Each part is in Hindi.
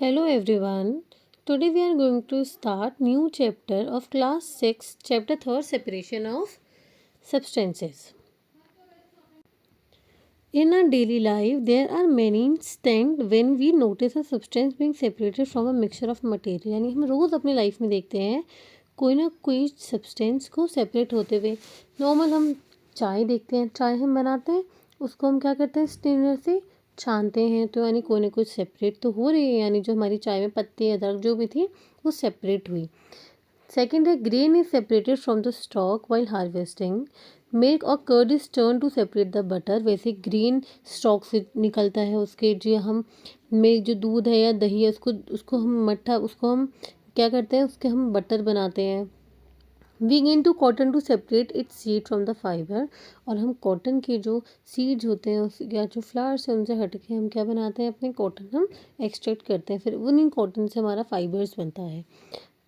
Hello everyone. Today we are going to start new chapter of class 6, chapter 3, separation of substances. In our daily life there are many instances when we notice a substance being separated from a mixture of material. यानी हम रोज़ अपनी लाइफ में देखते हैं कोई ना कोई सब्सटेंस को सेपरेट होते हुए. नॉर्मल हम चाय देखते हैं, चाय हम बनाते हैं, उसको हम क्या करते हैं, स्ट्रेनर से छानते हैं, तो यानी कोई ना कोई सेपरेट तो हो रही है, यानी जो हमारी चाय में पत्ती अदरक जो भी थी वो सेपरेट हुई. सेकेंड है, grain is separated from the stalk while harvesting. Milk और curd is turn to separate the butter. वैसे ग्रीन स्टॉक से निकलता है उसके जो हम मिल्क जो दूध है या दही है उसको उसको हम मट्ठा उसको हम क्या करते हैं, उसके हम बटर बनाते हैं. We gin to cotton to separate its seed from the fibre. और हम कॉटन के जो सीड्स होते हैं उस या जो फ्लावर्स हैं उनसे हट के हम क्या बनाते हैं, अपने कॉटन हम एक्सट्रैक्ट करते हैं, फिर उन्हीं कॉटन से हमारा फाइबर्स बनता है.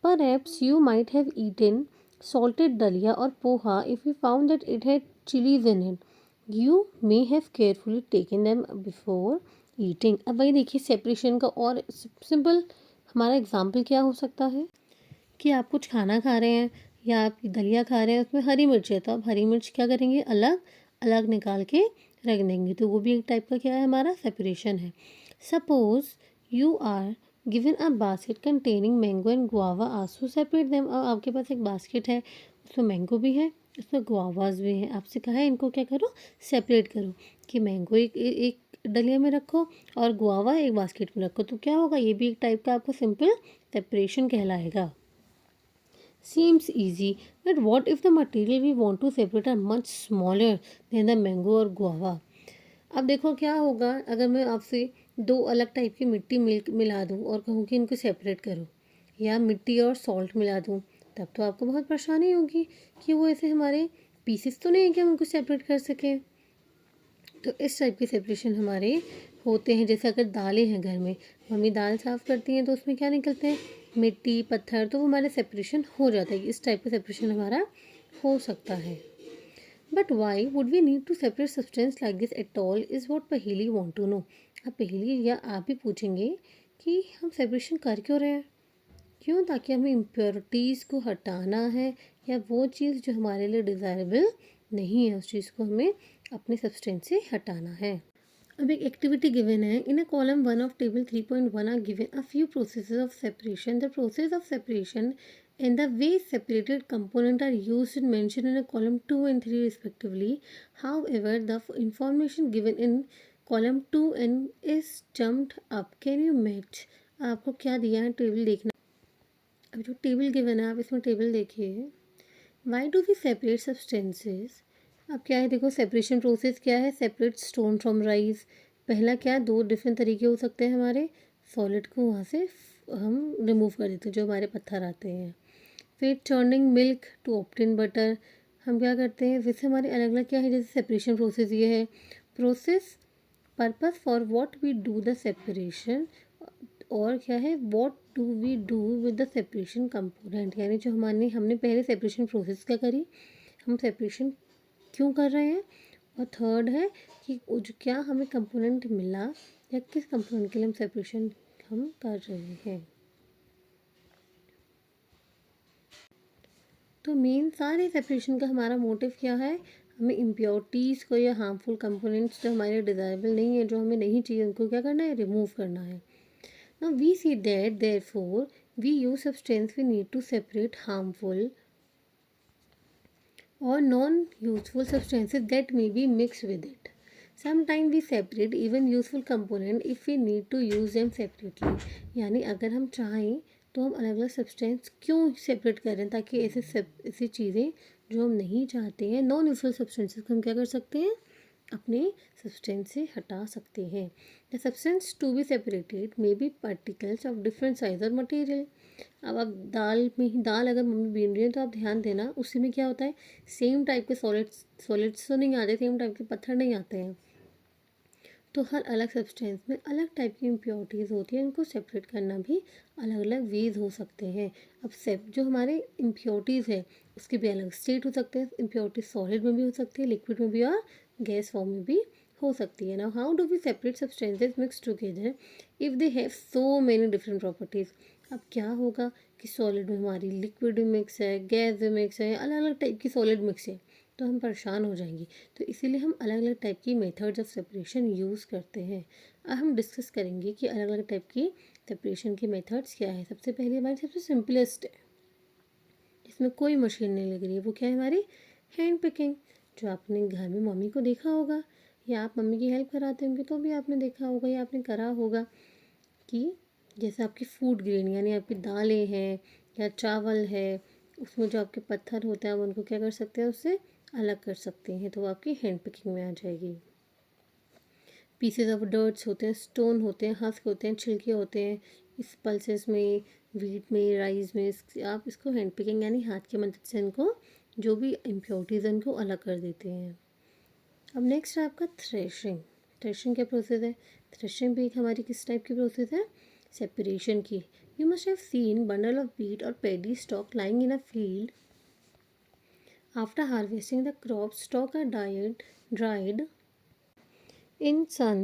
Perhaps you might have eaten salted dalia or poha if you found that it had chilies in it. You may have carefully taken them before eating. अब वही देखिए सेपरेशन का और सिंपल हमारा एग्जाम्पल क्या हो सकता है कि आप कुछ खाना खा रहे हैं या आप दलिया खा रहे हैं, उसमें हरी मिर्च है तो आप हरी मिर्च क्या करेंगे, अलग अलग निकाल के रख देंगे, तो वो भी एक टाइप का क्या है, हमारा सेपरेशन है. Suppose you are given a basket containing mango and guava, आंसू सेपरेट देम. अब आपके पास एक बास्केट है, उसमें मैंगो भी है, उसमें गुआवाज भी हैं, आपसे कहा है इनको क्या करो, सेपरेट करो, कि मैंगो एक डलिया में रखो और गुआवा एक बास्केट में रखो, तो क्या होगा, ये भी एक टाइप का आपका सिंपल सेपरेशन कहलाएगा. Seems easy, but what if the material we want to separate are much smaller than the mango और guava? अब देखो क्या होगा अगर मैं आपसे दो अलग टाइप की मिट्टी मिला दूँ और कहूँ कि इनको सेपरेट करो, या मिट्टी और सॉल्ट मिला दूँ, तब तो आपको बहुत परेशानी होगी कि वो ऐसे हमारे पीसेस तो नहीं है कि हम उनको सेपरेट कर सकें. तो इस टाइप के सेपरेशन हमारे होते हैं. जैसे अगर दालें हैं घर में, मम्मी दाल साफ़ करती हैं तो उसमें क्या निकलते हैं, मिट्टी पत्थर, तो वो हमारे सेपरेशन हो जाता है. इस टाइप का सेपरेशन हमारा हो सकता है. But why would we need to separate substance like this at all is what Paheli want to know. अब पहेली या आप भी पूछेंगे कि हम सेपरेशन कर क्यों रहे हैं, क्यों, ताकि हमें इम्प्योरिटीज़ को हटाना है, या वो चीज़ जो हमारे लिए डिज़ायरेबल नहीं है उस चीज़ को हमें अपने सब्सटेंस से हटाना है. अब एक एक्टिविटी गिवन है. In a column 1 of table 3.1 are given a few processes of separation. The process of separation and the way separated components are used and mentioned in a column 2 and 3 respectively. However, the information given in column 2 and is jumped up. Can you match? आपको क्या दिया है, टेबल देखना. अब जो टेबल गिवन है आप इसमें टेबल देखिए. Why do we separate substances. अब क्या है, देखो सेपरेशन प्रोसेस क्या है, सेपरेट स्टोन फ्रॉम राइस. पहला क्या है, दो डिफरेंट तरीके हो सकते हैं हमारे, सॉलिड को वहाँ से हम रिमूव कर देते हैं जो हमारे पत्थर आते हैं. फिर turning milk to obtain butter, हम क्या करते हैं, वैसे हमारे अलग अलग क्या है, जैसे सेपरेशन प्रोसेस ये है. Process purpose for what we do the separation, और क्या है, what do we do with the separation component, यानी जो हमने पहले सेपरेशन प्रोसेस क्या करी, हम सेपरेशन क्यों कर रहे हैं. और थर्ड है कि वो जो क्या हमें कंपोनेंट मिला या किस कंपोनेंट के लिए हम सेपरेशन हम कर रहे हैं. तो मेन सारे सेपरेशन का हमारा मोटिव क्या है, हमें इम्प्योरिटीज़ को या हार्मफुल कंपोनेंट्स जो हमारे डिज़ायरेबल नहीं है, जो हमें नहीं चाहिए, उनको क्या करना है, रिमूव करना है. Now we see that therefore we use substance we need to separate harmful or non-useful substances that may be mixed with it. Sometimes we separate even useful component if we need to use them separately. यानी अगर हम चाहें तो हम अलग अलग सब्सटेंस क्यों सेपरेट करें, ताकि ऐसी चीज़ें जो हम नहीं चाहते हैं, नॉन यूजफुल सब्सटेंसेस को हम क्या कर सकते हैं, अपने सब्सटेंस से हटा सकते हैं. The substance to be separated may be particles of different size और मटेरियल. अब आप दाल में ही, दाल अगर मम्मी बीन रही है तो आप ध्यान देना उसी में क्या होता है, सेम टाइप के सॉलिड्स तो नहीं आते, सेम टाइप के पत्थर नहीं आते हैं, तो हर अलग सब्सटेंस में अलग टाइप की इम्प्योरिटीज़ होती है, इनको सेपरेट करना भी अलग अलग वेज हो सकते हैं. अब जो हमारे इम्प्योरिटीज़ है उसके भी अलग स्टेट हो सकते हैं. इम्प्योरिटीज सॉलिड में भी हो सकती है, लिक्विड में भी, और गैस फॉर्म में भी हो सकती है. Now how do we separate substances mix together if they have so many different properties. अब क्या होगा कि सॉलिड में हमारी लिक्विड भी मिक्स है, गैस भी मिक्स है, अलग अलग टाइप की सॉलिड मिक्स है, तो हम परेशान हो जाएंगे। तो इसीलिए हम अलग अलग टाइप की मेथड्स ऑफ सेपरेशन यूज़ करते हैं। अब हम डिस्कस करेंगे कि अलग अलग टाइप की सेपरेशन की मेथड्स क्या है। सबसे पहले हमारी सबसे सिंपलेस्ट है, जिसमें कोई मशीन नहीं लग रही है, वो क्या है हमारी हैंड पिकिंग, जो आपने घर में मम्मी को देखा होगा या आप मम्मी की हेल्प कराते होंगे तो भी आपने देखा होगा या आपने करा होगा कि जैसे आपकी फूड ग्रेन यानी आपकी दालें हैं या चावल है, उसमें जो आपके पत्थर होते हैं आप उनको क्या कर सकते हैं, उससे अलग कर सकते हैं, तो वो आपकी हैंड पिकिंग में आ जाएगी। पीसेज ऑफ डर्ट्स होते हैं, स्टोन होते हैं, हस्क होते हैं, छिलके होते हैं, इस पल्सेस में, वीट में, राइस में, आप इसको हैंड पिकिंग यानी हाथ की मदद से इनको जो भी इम्प्योरिटीज़ हैं इनको अलग कर देते हैं। अब नेक्स्ट है आपका थ्रेशिंग। थ्रेशिंग क्या प्रोसेस है? थ्रेशिंग भी एक हमारी किस टाइप की प्रोसेस है? सेपरेशन की। You must have seen bundle of wheat और paddy stalk lying in a field. After harvesting, the crop stalk are dried in sun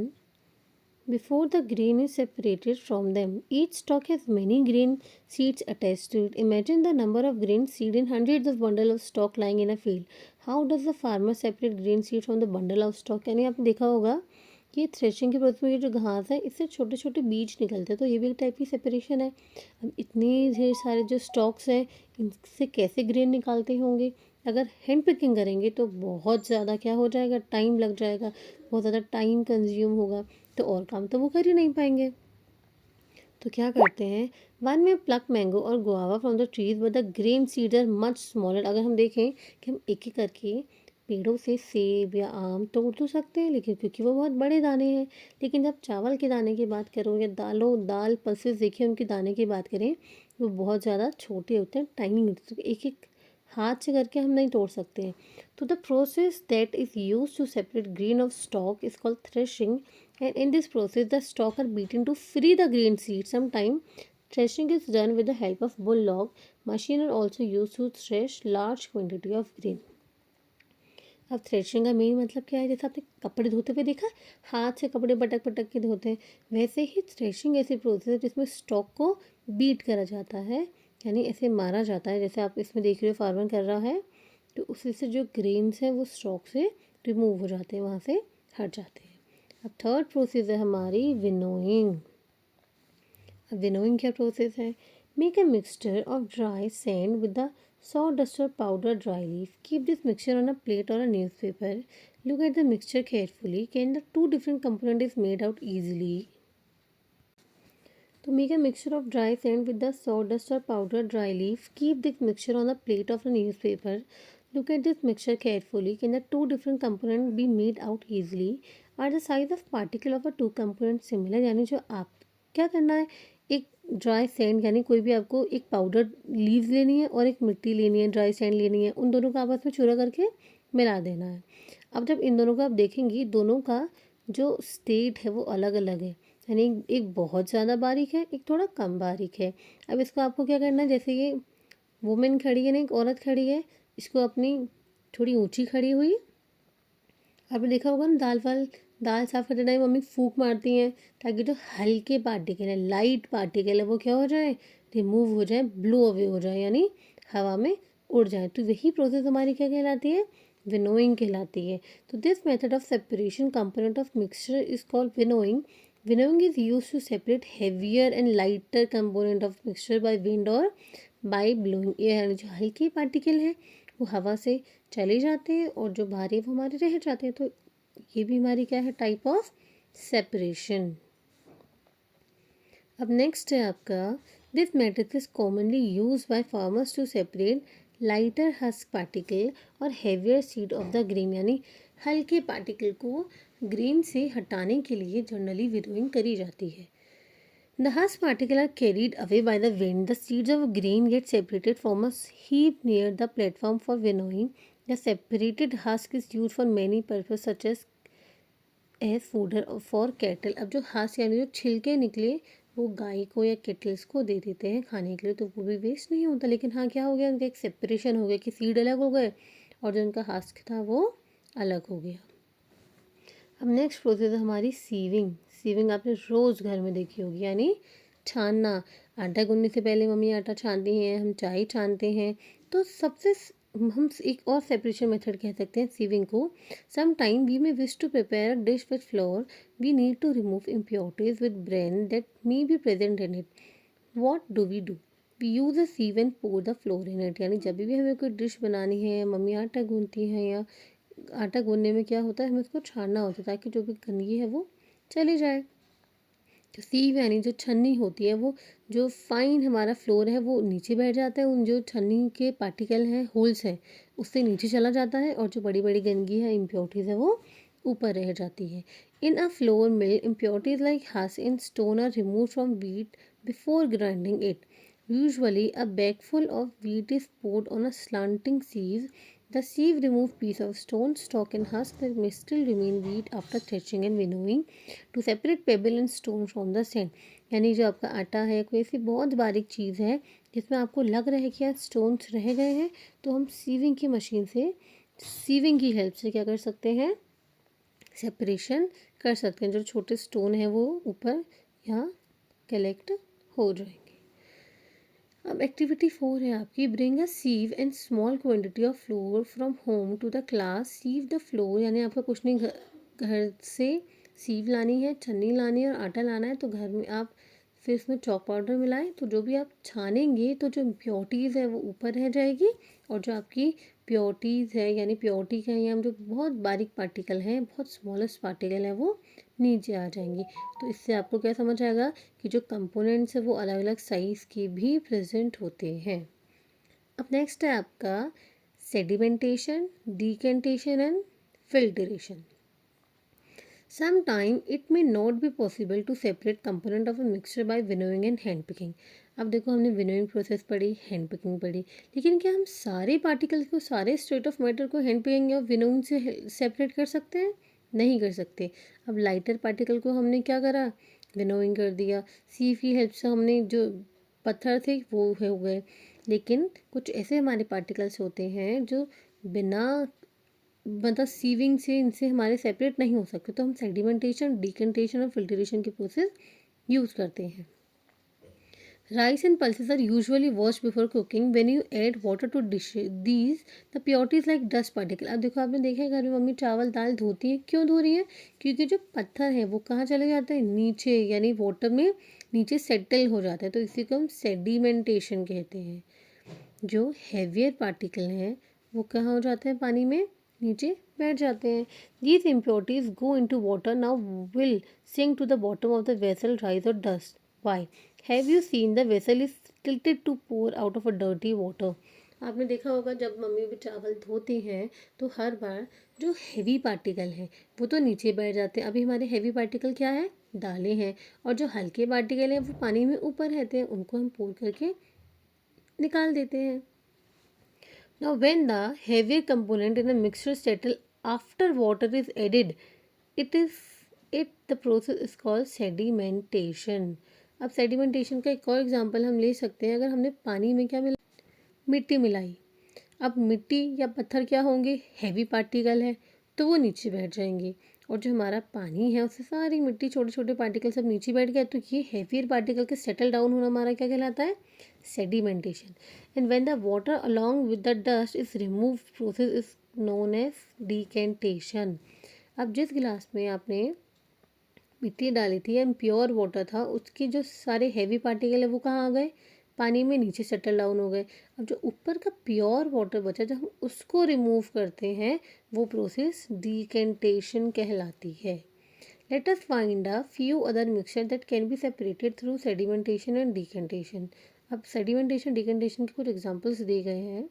before the grain is separated from them. Each stalk has many grain seeds attached to it. Imagine the number of grain seed in hundreds of bundle of stalk lying in a field. How does the farmer separate grain seed from the bundle of stalk? यानी आपने देखा होगा कि थ्रेशिंग के प्रोसेस में ये जो घास है इससे छोटे छोटे बीज निकलते हैं, तो ये भी एक टाइप की सेपरेशन है। अब इतने ढेर सारे जो स्टॉक्स हैं इनसे कैसे ग्रेन निकालते होंगे? अगर हैंड पिकिंग करेंगे तो बहुत ज़्यादा क्या हो जाएगा, टाइम लग जाएगा, बहुत ज़्यादा टाइम कंज्यूम होगा, तो और काम तो वो कर ही नहीं पाएंगे। तो क्या करते हैं, वन में प्लक मैंगो और guava from the trees but the grain seeds are much smaller. अगर हम देखें कि हम एक एक करके पेड़ों से सेब या आम तोड़ तो सकते हैं, लेकिन क्योंकि वो बहुत बड़े दाने हैं, लेकिन जब चावल के दाने की बात करो या दाल पल्सेस देखिए उनके दाने की बात करें, वो बहुत ज़्यादा छोटे होते हैं, टाइनी होते हैं, तो एक एक हाथ से करके हम नहीं तोड़ सकते हैं। तो the process that is use to separate grain of stalk is called threshing, and in this process the stalk are beaten to free the grain seeds. Sometimes threshing is done with the help of bullock machine are also used to thresh large quantity of grain. अब थ्रेशिंग का मेन मतलब क्या है, जैसे आपने कपड़े धोते हुए देखा, हाथ से कपड़े पटक पटक के धोते हैं, वैसे ही थ्रेशिंग ऐसी प्रोसेस है जिसमें स्टॉक को बीट करा जाता है, यानी ऐसे मारा जाता है, जैसे आप इसमें देख रहे हो फार्मर कर रहा है, तो उसी से जो ग्रेन्स हैं वो स्टॉक से रिमूव हो जाते हैं, वहाँ से हट जाते हैं। अब थर्ड प्रोसेस है हमारी विनोइंग। अब विनोइंग क्या प्रोसेस है? Make a mixture of dry sand with the sawdust or powder dry leaf. Keep this mixture on a plate or a newspaper. Look at the mixture carefully. Can the two different component is made out easily? To make a mixture of dry sand with the sawdust or powder dry leaf, keep this mixture on a plate of a newspaper. Look at this mixture carefully. Can the two different components be made out easily? Are the size of particle of a two components similar? यानी जो आप क्या करना है, एक ड्राई सैंड यानी कोई भी आपको एक पाउडर लीव्स लेनी है और एक मिट्टी लेनी है, ड्राई सैंड लेनी है, उन दोनों को आपस में चूरा करके मिला देना है। अब जब इन दोनों को आप देखेंगी, दोनों का जो स्टेट है वो अलग अलग है, यानी एक बहुत ज़्यादा बारीक है, एक थोड़ा कम बारीक है। अब इसको आपको क्या करना है, जैसे ये वुमेन खड़ी है ना, एक औरत खड़ी है, इसको अपनी थोड़ी ऊंची खड़ी हुई, आपने देखा होगा ना दाल साफ़ करते टाइम मम्मी फूंक मारती हैं ताकि जो हल्के पार्टिकल है, लाइट पार्टिकल है, वो क्या हो जाए, रिमूव हो जाए, ब्लो अवे हो जाए, यानी हवा में उड़ जाए। तो यही प्रोसेस हमारी क्या कहलाती है, विनोइंग कहलाती है। तो this method of separation component of mixture is called winnowing. Winnowing is used to separate heavier and lighter component of mixture by wind or by blowing air. जो हल्के पार्टिकल हैं वो हवा से चले जाते हैं और जो भारी है वो हमारे रह जाते हैं। तो ये भी हमारी क्या है, टाइप ऑफ सेपरेशन। अब नेक्स्ट है आपका, this method is commonly use by farmers to separate lighter husk particle और heavier seed of the grain, यानी हल्के पार्टिकल को ग्रेन से हटाने के लिए जनरली विनोइंग करी जाती है। The husk particles are carried away by the wind. The seeds of grain get separated from a heap near the platform for winnowing. The separated husk is used for many purposes such as fodder for cattle. अब जो husk यानी जो छिलके निकले वो गाय को या केटल्स को दे देते हैं खाने के लिए, तो वो भी वेस्ट नहीं होता। लेकिन हाँ, क्या हो गया, उनका एक सेपरेशन हो गया कि सीड अलग हो गए और जो उनका हस्क था वो अलग हो गया। अब नेक्स्ट प्रोसेस है हमारी सीविंग। सीविंग आपने रोज़ घर में देखी होगी, यानी छानना। आटा गूँथने से पहले मम्मी आटा छानती हैं, हम चाय छानते हैं। तो हम एक और सेपरेशन मेथड कह सकते हैं सीविंग को। Some time we may wish to prepare a dish with flour, we need to remove impurities with bran that may be present in it. What do? We use a sieve and pour the flour in it। यानी जब भी हमें कोई डिश बनानी है, मम्मी आटा गूँथती हैं, या आटा गूँथने में क्या होता है, हमें उसको छानना होता है ताकि जो भी गंदगी है वो चली जाए। तो सीव यानी जो छन्नी होती है, वो जो फाइन हमारा फ्लोर है वो नीचे बैठ जाता है, उन जो छन्नी के पार्टिकल हैं, होल्स हैं, उससे नीचे चला जाता है, और जो बड़ी बड़ी गंदगी है, इम्प्योरिटीज़ है, वो ऊपर रह जाती है। In a flour mill, impurities like husk in stone are remove from wheat before grinding it. Usually a bagful of wheat is poured on a slanting sieve. The sieve removes piece of stone, stalk and husk that may still remain wheat after threshing and winnowing to separate pebble and stone from the sand। यानी जो आपका आटा है, कोई ऐसी बहुत बारीक चीज़ है जिसमें आपको लग रहा है कि यार स्टोन्स रह गए हैं, तो हम सीविंग की मशीन से, सीविंग की हेल्प से क्या कर सकते हैं, सेपरेशन कर सकते हैं। जो छोटे स्टोन हैं वो ऊपर यहाँ कलेक्ट हो जाएंगे। अब एक्टिविटी 4 है आपकी, bring a sieve and small quantity of flour from home to the class. Sieve the flour, यानी आपका कुछ नहीं, घर से सीव लानी है, छन्नी लानी है और आटा लाना है। तो घर में आप फिर उसमें चॉक पाउडर मिलाएं, तो जो भी आप छानेंगे तो जो इम्प्योरिटीज़ है वो ऊपर रह जाएगी, और जो आपकी प्योरिटीज़ है, यानी प्योरिटी का यहाँ जो बहुत बारीक पार्टिकल हैं, बहुत स्मॉलेस्ट पार्टिकल है, वो नीचे आ जाएंगी। तो इससे आपको क्या समझ आएगा कि जो कंपोनेंट्स है वो अलग अलग साइज़ के भी प्रेजेंट होते हैं। अब नेक्स्ट है आपका sedimentation, decantation and filtration. Sometime it may not be possible to separate component of a mixture by winnowing and hand picking। अब देखो, हमने विनोइंग प्रोसेस पढ़ी, हैंड पिकिंग पढ़ी, लेकिन क्या हम सारे पार्टिकल्स को, सारे स्टेट ऑफ मैटर को हैंड पिकिंग या विनोइंग से सेपरेट कर सकते हैं? नहीं कर सकते। अब लाइटर पार्टिकल को हमने क्या करा, विनोइंग कर दिया, सीव की हेल्प से हमने जो पत्थर थे वो हो गए। लेकिन कुछ ऐसे हमारे पार्टिकल्स होते हैं जो बिना मतलब सीविंग से, इनसे हमारे सेपरेट नहीं हो सकते, तो हम सेडिमेंटेशन, डिकेंटेशन और फिल्ट्रेशन की प्रोसेस यूज़ करते हैं। Rice and pulses are usually wash before cooking. When you add water to dish these the purities like dust particle. अब देखो, आपने देखा है घर में मम्मी चावल दाल धोती है, क्यों धो रही है? क्योंकि जो पत्थर है वो कहाँ चले जाते हैं, नीचे, यानी वाटर में नीचे सेटल हो जाता है। तो इसी को हम सेडिमेंटेशन कहते हैं। जो हैवियर पार्टिकल हैं वो कहाँ हो जाते हैं, पानी में नीचे बैठ जाते हैं। These impurities go into water, now will sink to the bottom of the vessel, rise और dust. Why? Have you seen the vessel is tilted to pour out of a dirty water. आपने देखा होगा जब मम्मी भी चावल धोती हैं तो हर बार जो हैवी पार्टिकल हैं वो तो नीचे बैठ जाते हैं। अभी हमारे हैवी पार्टिकल क्या है, दालें हैं, और जो हल्के पार्टिकल हैं वो पानी में ऊपर रहते हैं, उनको हम पोर करके निकाल देते हैं। Now, when the heavier component in a mixture settle after water is added, it is the process is called sedimentation। अब सेडिमेंटेशन का एक और एग्जांपल हम ले सकते हैं। अगर हमने पानी में क्या मिला, मिट्टी मिलाई। अब मिट्टी या पत्थर क्या होंगे, हैवी पार्टिकल है, तो वो नीचे बैठ जाएंगे, और जो हमारा पानी है उससे सारी मिट्टी, छोटे छोटे पार्टिकल सब नीचे बैठ गए। तो ये हैवियर पार्टिकल के सेटल डाउन होना हमारा क्या कहलाता है, sedimentation. And when the water along with the dust is remove, process is known as decantation. अब जिस गिलास में आपने मिट्टी डाली थी या प्योर वाटर था, उसके जो सारे हैवी पार्टिकल है वो कहाँ आ गए, पानी में नीचे सेटल डाउन हो गए। अब जो ऊपर का प्योर वाटर बचा, जब हम उसको रिमूव करते हैं, वो प्रोसेस डिकेंटेशन कहलाती है। Let us find a few other mixture that can be separated through sedimentation and decantation. अब सेडिमेंटेशन, डिकेंटेशन के कुछ एग्जांपल्स दिए गए हैं।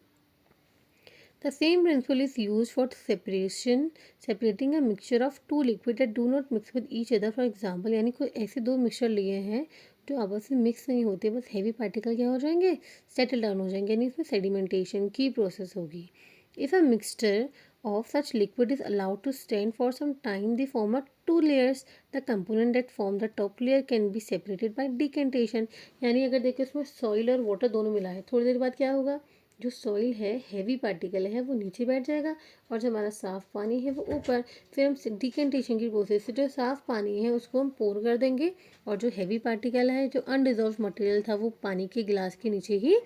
The same principle is used for separating a mixture of two liquids that do not mix with each other. For example, यानी कोई ऐसे दो मिक्सचर लिए हैं जो आपस में मिक्स नहीं होते, बस हैवी पार्टिकल क्या हो जाएंगे, सेटल डाउन हो जाएंगे, यानी इसमें सेडिमेंटेशन की प्रोसेस होगी। If a mixture of such liquid is allowed to stand for some time, they form a two layers. The component that form the top layer can be separated by decantation। यानी अगर देखो इसमें सॉइल और वाटर दोनों मिला है, थोड़ी देर बाद क्या होगा, जो सॉइल है हैवी पार्टिकल है वो नीचे बैठ जाएगा और जो हमारा साफ़ पानी है वो ऊपर। फिर हम डिकेंटेशन की प्रोसेस से जो साफ़ पानी है उसको हम पोर कर देंगे और जो हैवी पार्टिकल है जो अनडिजॉल्व मटेरियल था वो पानी के गिलास के नीचे ही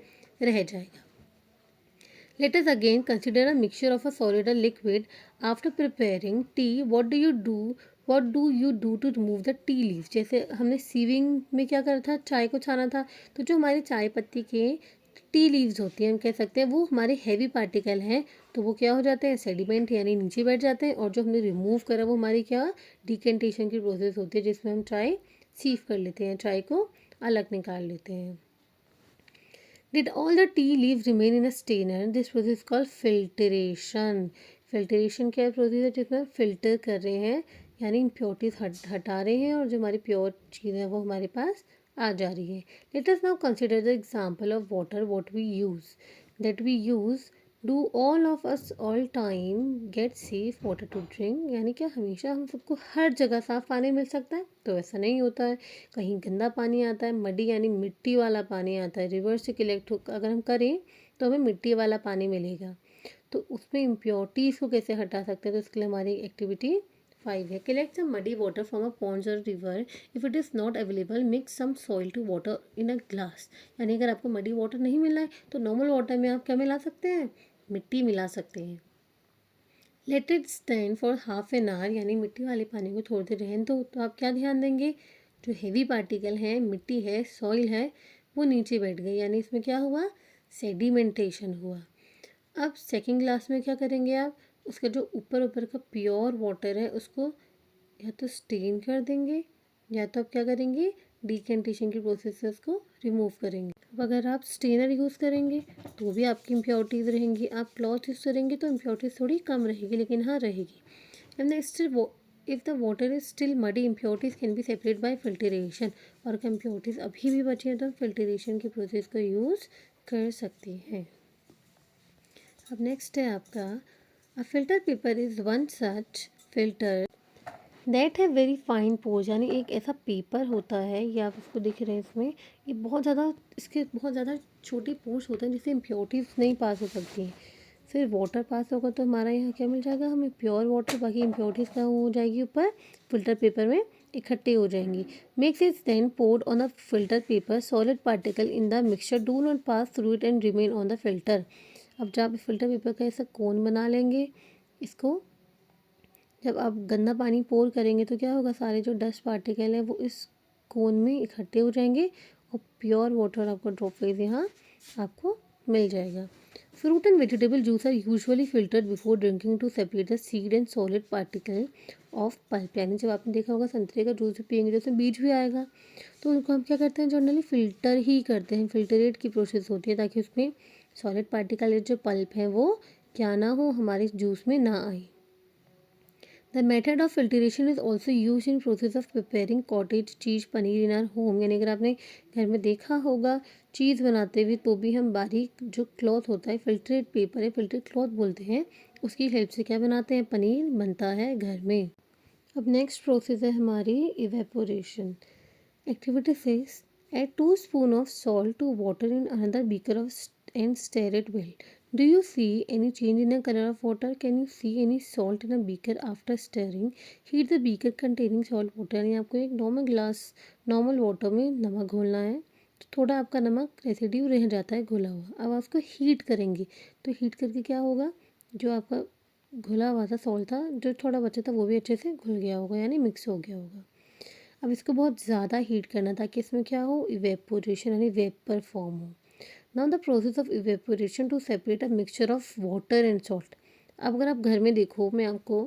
रह जाएगा। Let us again consider a mixture of a solid and liquid. After preparing tea, what do you do? What do you do to remove the tea leaves? जैसे हमने सीविंग में क्या करा था, चाय को छाना था, तो जो हमारी चाय पत्ती के टी लीव्स होती हैं हम कह सकते हैं वो हमारे हैवी पार्टिकल हैं, तो वो क्या हो जाते हैं, सेडिमेंट यानी नीचे बैठ जाते हैं। और जो हमने रिमूव करा वो हमारी क्या डिकेंटेशन की प्रोसेस होती है जिसमें हम चाय सीव कर लेते हैं, चाय को अलग निकाल लेते हैं। Did all the tea leaves remain in a strainer? This process is called filtration. Filtration क्या प्रोसेस है जिसमें फिल्टर कर रहे हैं यानी इम्प्योरिटीज हटा रहे हैं और जो हमारी प्योर चीज़ है वो हमारे पास आ जा रही है। Let us now consider the example of water what we use. That we use. Do all of us all time get safe water to drink? यानी क्या हमेशा हम सबको हर जगह साफ़ पानी मिल सकता है? तो ऐसा नहीं होता है। कहीं गंदा पानी आता है, मडी यानी मिट्टी वाला पानी आता है, रिवर से कलेक्ट हो अगर हम करें तो हमें मिट्टी वाला पानी मिलेगा। तो उसमें इम्प्योरिटीज़ को कैसे हटा सकते हैं, तो इसके लिए हमारी एक्टिविटी 5 है। Collect some muddy water from a ponds और river. If it is not available mix some soil to water in a glass. यानी अगर आपको मडी वाटर नहीं मिल रहा है तो नॉर्मल वाटर में आप क्या मिला सकते हैं, मिट्टी मिला सकते हैं। Let it stand for half an hour, यानी मिट्टी वाले पानी को थोड़ी देर रहने दो। तो आप क्या ध्यान देंगे, जो हेवी पार्टिकल है, मिट्टी है, सॉइल है, वो नीचे बैठ गई, यानी इसमें क्या हुआ, सेडिमेंटेशन हुआ। अब सेकंड ग्लास में क्या करेंगे आप, उसका जो ऊपर ऊपर का प्योर वाटर है उसको या तो स्टेन कर देंगे या तो आप क्या करेंगे, डिकेंटेशन की प्रोसेस से उसको रिमूव करेंगे। अब अगर आप स्टेनर यूज़ करेंगे तो भी आपकी इम्प्योरिटीज़ रहेंगी, आप क्लॉथ यूज़ करेंगे तो इम्प्योरिटीज़ थोड़ी कम रहेगी लेकिन हाँ रहेगी। And still if the water is still muddy impurities can be separate by filtration. और अगर इम्प्योरिटीज़ अभी भी बची हैं तो हम फिल्टरेशन की प्रोसेस का यूज़ कर सकते हैं। अब नेक्स्ट है आपका, अ filter paper is one such filter that है वेरी फाइन पोर्स, यानी एक ऐसा पेपर होता है, ये आप इसको दिख रहे हैं इसमें, ये बहुत ज़्यादा, इसके बहुत ज़्यादा छोटे पोर्स होते हैं जिससे इम्प्योरिटीज़ नहीं पास हो सकती हैं। फिर वाटर पास होगा तो हमारा यहाँ क्या मिल जाएगा, हमें प्योर वाटर, बाकी इम्प्योरिटीज़ कहाँ हो जाएगी, ऊपर फिल्टर पेपर में इकट्ठे हो जाएंगी। Mix is then poured on a filter paper, solid particle in the mixture do not pass through it and remain on the filter. अब जब फिल्टर पेपर का ऐसा कोन बना लेंगे, इसको जब आप गंदा पानी पोर करेंगे तो क्या होगा, सारे जो डस्ट पार्टिकल है वो इस कोन में इकट्ठे हो जाएंगे और प्योर वाटर आपका ड्रॉप वाइज यहाँ आपको मिल जाएगा। Fruit and vegetable juice are usually filtered before drinking to separate the seed and solid particle of pulp. यानी जब आपने देखा होगा संतरे का जूस भी पियेंगे जिसमें बीज भी आएगा तो उनको हम क्या करते हैं, जनरली फ़िल्टर ही करते हैं, फिल्टरेट की प्रोसेस होती है ताकि उसमें सॉलिड पार्टिकल जो पल्प है वो क्या ना हो, हमारे जूस में ना आए। The method of filtration is also used in process of preparing cottage cheese paneer in our home। यानी अगर आपने घर में देखा होगा चीज़ बनाते हुए तो भी हम बारीक जो क्लॉथ होता है, फिल्ट्रेट पेपर है, फिल्ट्रेट क्लॉथ बोलते हैं, उसकी हेल्प से क्या बनाते हैं, पनीर बनता है घर में। अब नेक्स्ट प्रोसेस है हमारी evaporation. Activity 6. Add 2 spoon of salt to water in another beaker and stir it well. Do you see any change in the color of water? Can you see any salt in a beaker after stirring? Heat the beaker containing salt water। यानी आपको एक नॉर्मल ग्लास नॉर्मल वाटर में नमक घोलना है तो थोड़ा आपका नमक रेसिड्यू रह जाता है घुला हुआ। अब आप उसको हीट करेंगे तो हीट करके क्या होगा, जो आपका घुला हुआ था सॉल्ट था, जो थोड़ा बचा था वो भी अच्छे से घुल गया होगा यानी मिक्स हो गया होगा। अब इसको बहुत ज़्यादा हीट करना ताकि इसमें क्या हो, इवेपोरेशन यानी वेपर फॉर्म हो। Now the process of evaporation to separate a mixture of water and salt. अब अगर आप घर में देखो, मैं आपको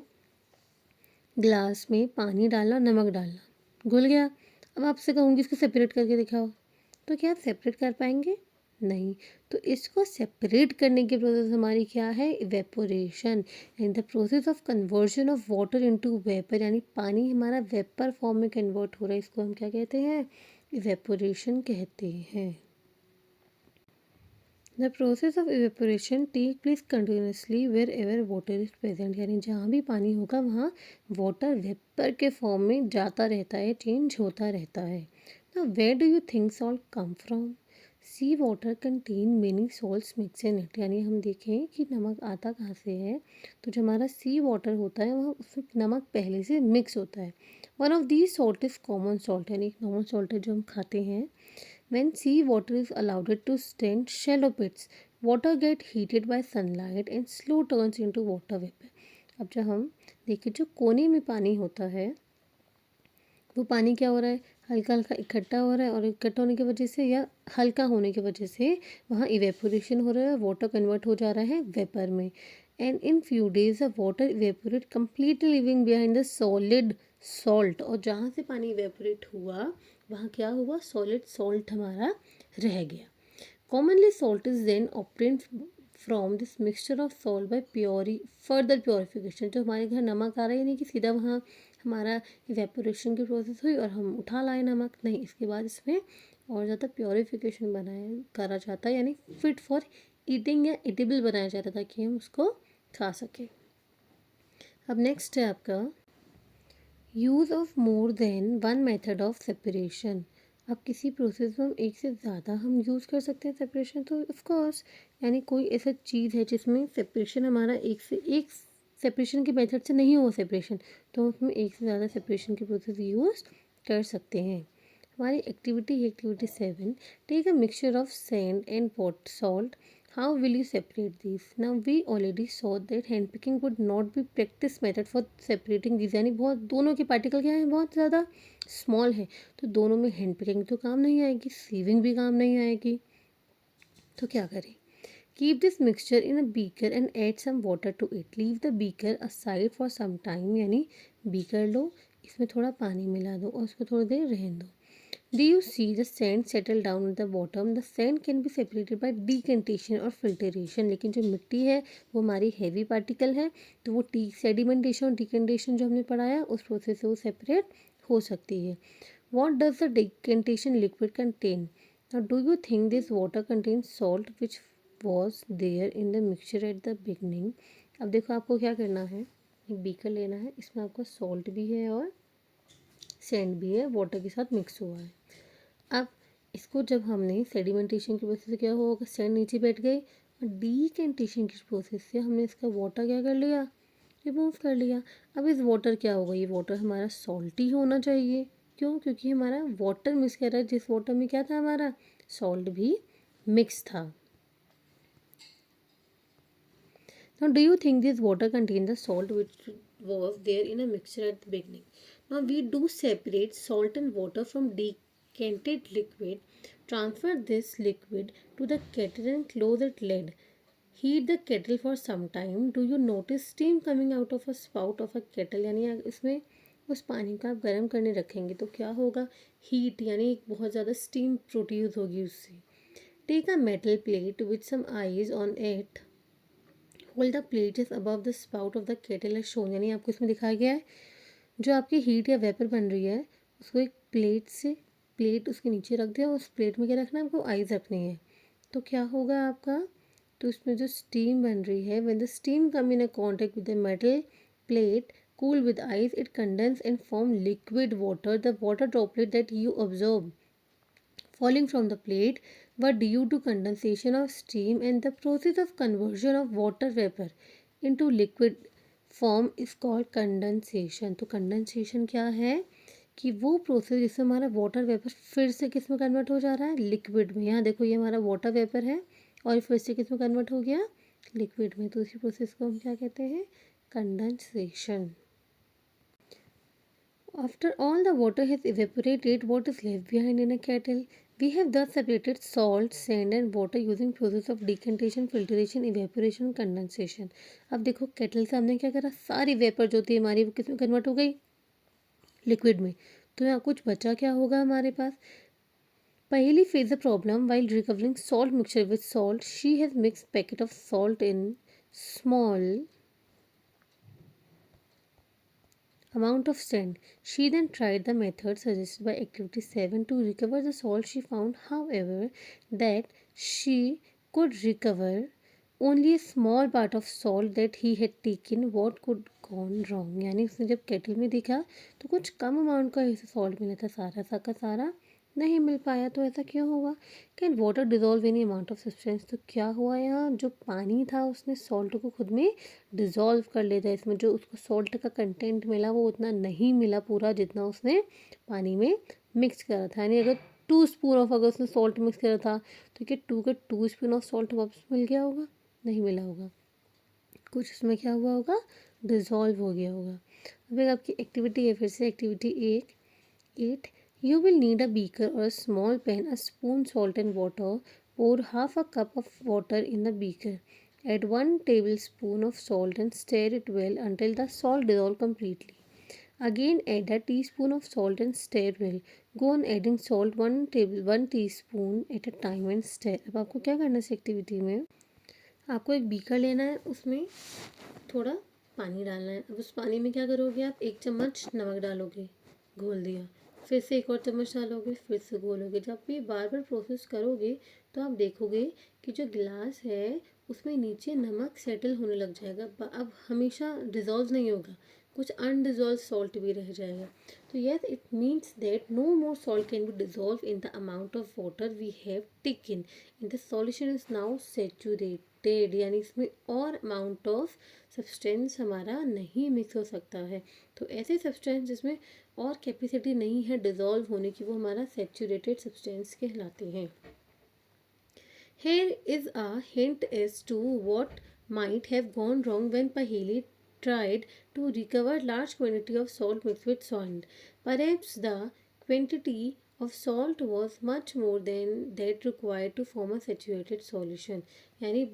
ग्लास में पानी डालना, नमक डालना, घुल गया, अब आपसे कहूँगी इसको सेपरेट करके दिखाओ, तो क्या आप सेपरेट कर पाएंगे, नहीं। तो इसको सेपरेट करने की प्रोसेस हमारी क्या है, evaporation. And the process of conversion of water into vapour, यानी पानी हमारा वेपर फॉर्म में कन्वर्ट हो रहा है, इसको हम क्या कहते हैं, इवेपोरेशन कहते हैं। The process of evaporation take place continuously wherever water is present. यानी जहाँ भी पानी होगा वहाँ वाटर वेपर के फॉर्म में जाता रहता है, चेंज होता रहता है। Now where do you think salt come from? Sea water contain many salts mix in it, यानी हम देखें कि नमक आता कहाँ से है, तो जो हमारा सी वाटर होता है वह उसमें नमक पहले से मिक्स होता है। One of these salt is common salt, यानी एक नॉर्मल सॉल्ट है जो हम खाते हैं। When sea water is allowed to stand shallow pits, water get heated by sunlight and slow turns into water vapour. अब जब हम देखिए जो कोने में पानी होता है वो पानी क्या हो रहा है, हल्का हल्का इकट्ठा हो रहा है, और इकट्ठा होने की वजह से या हल्का होने की वजह से वहाँ इवेपोरेशन हो रहा है, वाटर कन्वर्ट हो जा रहा है वेपर में। And in few days the water evaporate completely living behind the solid salt, और जहाँ से पानी इवेपोरेट हुआ वहाँ क्या हुआ, सॉलिड सॉल्ट हमारा रह गया। Commonly, salt is then obtained from this mixture of salt by further purification। जो हमारे घर नमक आ रहा है, नहीं कि सीधा वहाँ हमारा इवेपोरेशन की प्रोसेस हुई और हम उठा लाए नमक, नहीं, इसके बाद इसमें और ज़्यादा प्योरीफिकेशन बनाया करा जाता है, यानी फिट फॉर ईटिंग या एडिबल बनाया जाता है ताकि हम उसको खा सकें। अब नेक्स्ट है आपका use of more than one method of separation. अब किसी प्रोसेस में हम एक से ज़्यादा हम यूज़ कर सकते हैं सेपरेशन, तो ऑफ कोर्स यानी कोई ऐसा चीज़ है जिसमें सेपरेशन हमारा एक से एक सेपरेशन के मेथड से नहीं हो सेपरेशन, तो उसमें एक से ज़्यादा सेपरेशन की प्रोसेस यूज़ कर सकते हैं। हमारी activity 7, take a mixture of sand and what salt, how will you separate this. Now we already saw that hand picking would not be practice method for separating this, यानी बहुत दोनों के पार्टिकल क्या है, बहुत ज़्यादा स्मॉल है, तो दोनों में हैंड पिकिंग तो काम नहीं आएगी, सीविंग भी काम नहीं आएगी। तो क्या करें, keep this mixture in a beaker and add some water to it, leave the beaker aside for some time, यानी बीकर लो, इसमें थोड़ा पानी मिला दो और उसको थोड़ी देर रहने दो। Do you see the sand settle down at the bottom? The sand can be separated by decantation और filtration, लेकिन जो मिट्टी है वो हमारी हैवी पार्टिकल है, तो वो सेडिमेंटेशन और डिकेंटेशन जो हमने पढ़ाया उस प्रोसेस से वो सेपरेट हो सकती है। What does the decantation liquid contain? Now do you think this water contains salt which was there in the mixture at the beginning? अब देखो आपको क्या करना है, एक बीकर लेना है, इसमें आपका सॉल्ट भी है और सैंड भी है, वाटर के साथ मिक्स हुआ है। अब इसको जब हमने सेडिमेंटेशन की प्रोसेस से क्या होगा, सैंड नीचे बैठ गई, और डीकेंटेशन की प्रोसेस से हमने इसका वाटर क्या कर लिया, रिमूव कर लिया। अब इस वाटर क्या होगा, ये वाटर हमारा सॉल्टी होना चाहिए, क्यों, क्योंकि हमारा वाटर मिक्स कर रहा है, जिस वाटर में क्या था, हमारा सॉल्ट भी मिक्स था। Now, do you think this water contains the salt which was there in a mixture at the beginning? Now, we do separate salt and water from decanted liquid. Transfer this liquid to the kettle and close it lid. Heat the kettle for some time. Do you notice steam coming out of a spout of a kettle? यानी इसमें उस पानी को आप गर्म करने रखेंगे तो क्या होगा, हीट यानी एक बहुत ज़्यादा स्टीम प्रोड्यूस होगी उससे। Take a metal plate with some ice on it, hold the plate is above the spout of the kettle as shown, यानी आपको इसमें दिखाया गया है जो आपकी हीट या वेपर बन रही है उसको एक प्लेट उसके नीचे रख दिया, उस प्लेट में क्या रखना है, आपको आइस रखनी है, तो क्या होगा आपका, तो इसमें जो स्टीम बन रही है, when the steam come in a contact with the metal plate cool with ice, it condense and form liquid water. The water droplet that you observe falling from the plate were due to condensation of steam, and the process of conversion of water vapor into liquid form is called condensation। तो कंडेंसेशन क्या है कि वो प्रोसेस जिससे हमारा वाटर वेपर फिर से किस में कन्वर्ट हो जा रहा है, लिक्विड में। यहाँ देखो ये हमारा वाटर वेपर है और फिर से किस में कन्वर्ट हो गया, लिक्विड में, तो इसी प्रोसेस को हम क्या कहते हैं, condensation. After all the water has evaporated, what is left behind in a kettle? We have thus separated salt, sand and water using process of decantation, filtration, evaporation, condensation। अब देखो केटल से हमने क्या करा, सारी वेपर जो थी हमारी वो किसमें कन्वर्ट हो गई, लिक्विड में। तो यहाँ कुछ बचा क्या होगा हमारे पास, पहली phase the problem while recovering salt mixture with salt, she has mix packet of salt in small amount of sand. She then tried the method suggested by activity 7 to recover the salt. She found, however, that she could recover only a small part of salt that he had taken. What could gone wrong? यानी उसने जब केटल में देखा तो कुछ कम अमाउंट का ऐसा सॉल्ट मिला था, सारा का सारा नहीं मिल पाया, तो ऐसा क्यों होगा? Can water dissolve any amount of substance? तो क्या हुआ यहाँ, जो पानी था उसने सॉल्ट को खुद में डिज़ोल्व कर लिया था। इसमें जो उसको सॉल्ट का कंटेंट मिला वो उतना नहीं मिला पूरा जितना उसने पानी में मिक्स करा था। यानी अगर 2 स्पून ऑफ अगर उसने सॉल्ट मिक्स करा था तो क्या 2 के 2 स्पून ऑफ सॉल्ट वापस मिल गया होगा? नहीं मिला होगा, कुछ उसमें क्या हुआ होगा, डिज़ोल्व हो गया होगा। अब एक आपकी एक्टिविटी है, फिर से activity 8, you will need a beaker or a small pan, a spoon, salt and water. Pour half a cup of water in the beaker. Add 1 tablespoon of salt and stir it well until the salt dissolves completely. Again add a teaspoon of salt and stir well. Go on adding salt 1 teaspoon at a time and stir. अब आपको क्या करना है इस एक्टिविटी में, आपको एक बीकर लेना है, उसमें थोड़ा पानी डालना है। अब उस पानी में क्या करोगे आप, 1 चम्मच नमक डालोगे, घोल दिया, फिर से 1 और चम्मच डालोगे, फिर से घोलोगे। जब भी बार बार प्रोसेस करोगे तो आप देखोगे कि जो गिलास है उसमें नीचे नमक सेटल होने लग जाएगा। अब हमेशा डिज़ोल्व नहीं होगा, कुछ अनडिज़ोल्व सॉल्ट भी रह जाएगा। तो yes, it means that no more salt can be dissolve in the amount of water we have taken in the solution is now saturated. यानी इसमें और अमाउंट ऑफ सब्सटेंस हमारा नहीं मिक्स हो सकता है। तो ऐसे सब्सटेंस जिसमें और कैपेसिटी नहीं है डिज़ोल्व होने की, वो हमारा सेचुरेटेड सब्सटेंस कहलाते हैं। Here is a hint as to what might have gone wrong when Paheli tried to recover large quantity of salt mixed with sand. Perhaps the quantity of salt was much more than that required to form a saturated solution. यानी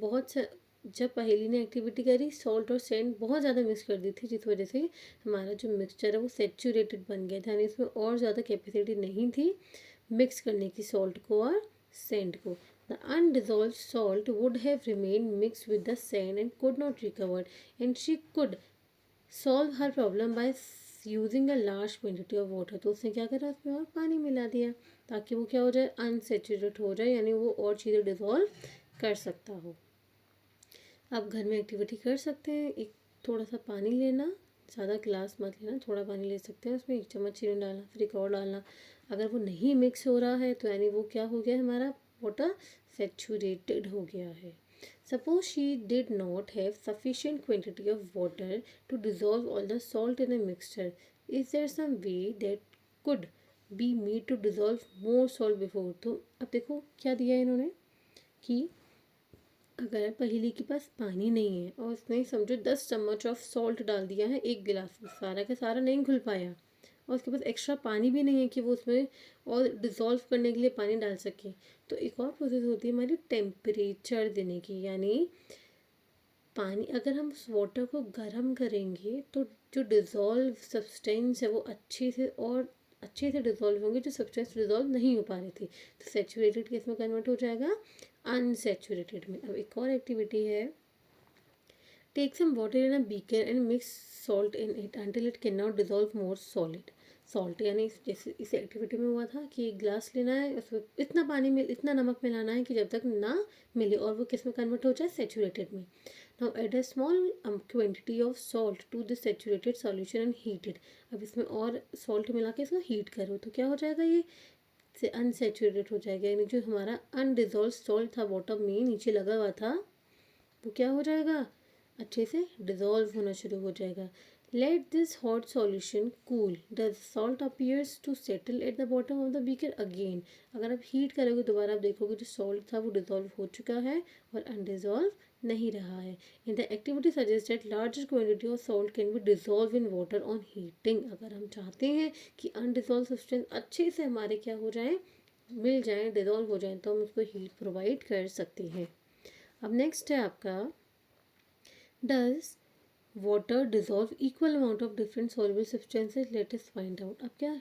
जब पहेली ने एक्टिविटी करी, सॉल्ट और सैंड बहुत ज़्यादा मिक्स कर दी थी, जिस वजह से हमारा जो मिक्सचर है वो सेचुरेटेड बन गया था। यानी इसमें और ज़्यादा कैपेसिटी नहीं थी मिक्स करने की सॉल्ट को और सैंड को। The undissolved salt would have remained mixed with the sand and could not recover, and she could solve her problem by using a large quantity of water. तो उसने क्या करा, उसमें और पानी मिला दिया ताकि वो क्या हो जाए, अनसेचुरेट हो जाए, यानी वो और चीज़ें डिजोल्व कर सकता हो। आप घर में एक्टिविटी कर सकते हैं, एक थोड़ा सा पानी लेना, ज़्यादा ग्लास मत लेना, थोड़ा पानी ले सकते हैं, उसमें 1 चम्मच चीनी डालना, फिर 1 और डालना। अगर वो नहीं मिक्स हो रहा है तो यानी वो क्या हो गया, हमारा वाटर सेचुरेटेड हो गया है। Suppose she did not have sufficient quantity of water to dissolve all the salt in a mixture, is there some way that could be made to dissolve more salt before. तो अब देखो क्या दिया है इन्होंने कि अगर पहेली के पास पानी नहीं है और उसने समझो 10 चम्मच ऑफ सॉल्ट डाल दिया है 1 गिलास में, सारा का सारा नहीं घुल पाया, और उसके पास एक्स्ट्रा पानी भी नहीं है कि वो उसमें और डिज़ोल्व करने के लिए पानी डाल सके, तो एक और प्रोसेस होती है हमारी टेम्परेचर देने की। यानी पानी अगर हम उस वाटर को गर्म करेंगे तो जो डिज़ोल्व सब्सटेंस है वो अच्छे से डिज़ोल्व होंगे, जो सब्सटेंस डिज़ोल्व नहीं हो पा रही थी, तो सेचुरेटेड केस में कन्वर्ट हो जाएगा अनसेचुरेटेड में। अब एक और एक्टिविटी है, take some water in a beaker and mix salt in it until it can not dissolve more solid salt. यानी जैसे इस एक्टिविटी में हुआ था कि एक ग्लास लेना है, उसमें इतना नमक मिलाना है कि जब तक ना मिले और वो किस में कन्वर्ट हो जाए, सेचुरेटेड में। Now add a small quantity of salt to this saturated solution and heat it. अब इसमें और सॉल्ट मिला के इसको हीट करो तो क्या हो जाएगा, ये से अनसेचुरेटेड हो जाएगा। यानी जो हमारा अनडिजोल्व सॉल्ट था बॉटम में नीचे लगा हुआ था, वो क्या हो जाएगा, अच्छे से डिजोल्व होना शुरू हो जाएगा। Let this hot solution cool, the salt appears to settle at the bottom of the beaker again. अगर आप हीट करोगे दोबारा, आप देखोगे जो सॉल्ट था वो डिजोल्व हो चुका है और अनडिजोल्व नहीं रहा है। In the activity suggest that larger quantity of salt can B dissolve in water on heating. अगर हम चाहते हैं कि अनडिजोल्व सब्सटेंस अच्छे से हमारे क्या हो जाए, मिल जाए, डिजोल्व हो जाए, तो हम उसको हीट प्रोवाइड कर सकते हैं। अब नेक्स्ट है आपका, does water dissolve equal amount of different soluble substances, let us find out. अब क्या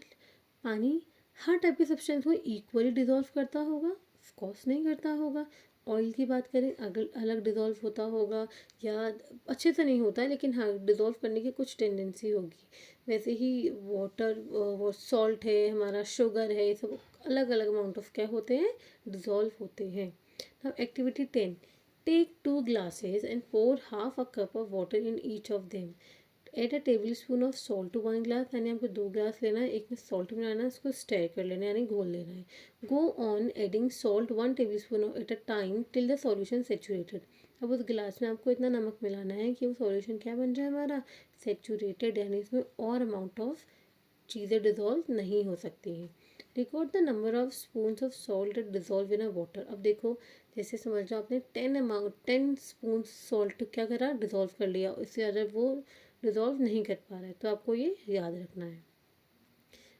पानी हर टाइप के सब्सटेंस को इक्वली डिजोल्व करता होगा? ऑफ कोर्स नहीं करता होगा। ऑयल की बात करें, अगर अलग डिजोल्व होता होगा या अच्छे से नहीं होता है, लेकिन हाँ डिजोल्व करने की कुछ टेंडेंसी होगी। वैसे ही वाटर, वो सॉल्ट है हमारा, शुगर है, ये सब अलग अलग अमाउंट ऑफ क्या होते हैं, डिजोल्व होते हैं। Now activity 10, take 2 glasses and pour half a cup of water in each of them. Add a tablespoon of salt to 1 glass, यानी आपको 2 ग्लास लेना है, एक में सॉल्ट मिलाना है, उसको स्टर कर लेना है यानी घोल लेना है। Go on adding salt 1 table spoon at a time till the solution saturated. अब उस गिलास में आपको इतना नमक मिलाना है कि वो सॉल्यूशन क्या बन जाए हमारा, सेचुरेटेड, यानी इसमें और अमाउंट ऑफ चीज़ें डिज़ोल्व नहीं हो सकती हैं। Record the number of spoons of salt dissolve in a water. अब देखो, जैसे समझ लो आपने 10 स्पून सॉल्ट क्या करा, डिज़ोल्व कर लिया, इससे ज़्यादा वो डिज़ोल्व नहीं कर पा रहा है, तो आपको ये याद रखना है।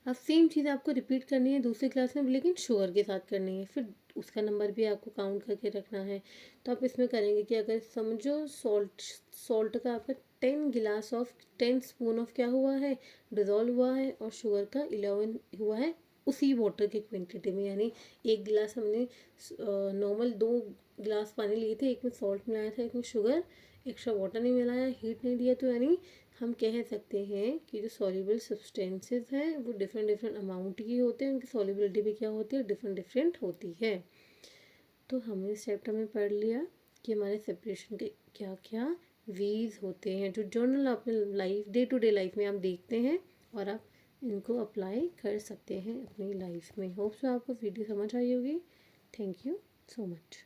अब सेम चीज़ आपको रिपीट करनी है दूसरी क्लास में, लेकिन शुगर के साथ करनी है, फिर उसका नंबर भी आपको काउंट करके रखना है। तो आप इसमें करेंगे कि अगर समझो सॉल्ट का आपका 10 स्पून ऑफ क्या हुआ है, डिज़ोल्व हुआ है, और शुगर का 11 हुआ है उसी वाटर की क्वांटिटी में, यानी एक गिलास हमने नॉर्मल 2 गिलास पानी लिए थे, एक में सॉल्ट मिलाया था, एक में शुगर, एक्स्ट्रा वाटर नहीं मिलाया, हीट नहीं दिया, तो यानी हम कह सकते हैं कि जो सॉल्युबल सब्सटेंसेस हैं वो डिफरेंट डिफरेंट अमाउंट की होते हैं, उनकी सॉल्युबिलिटी भी क्या होती है, डिफरेंट डिफरेंट होती है। तो हमने इस चैप्टर में पढ़ लिया कि हमारे सेपरेशन के क्या क्या वेज होते हैं, जो जर्नल अपने life day to day life में हम देखते हैं और आप इनको अप्लाई कर सकते हैं अपनी लाइफ में। होप सो आपको वीडियो समझ आई होगी। Thank you so much.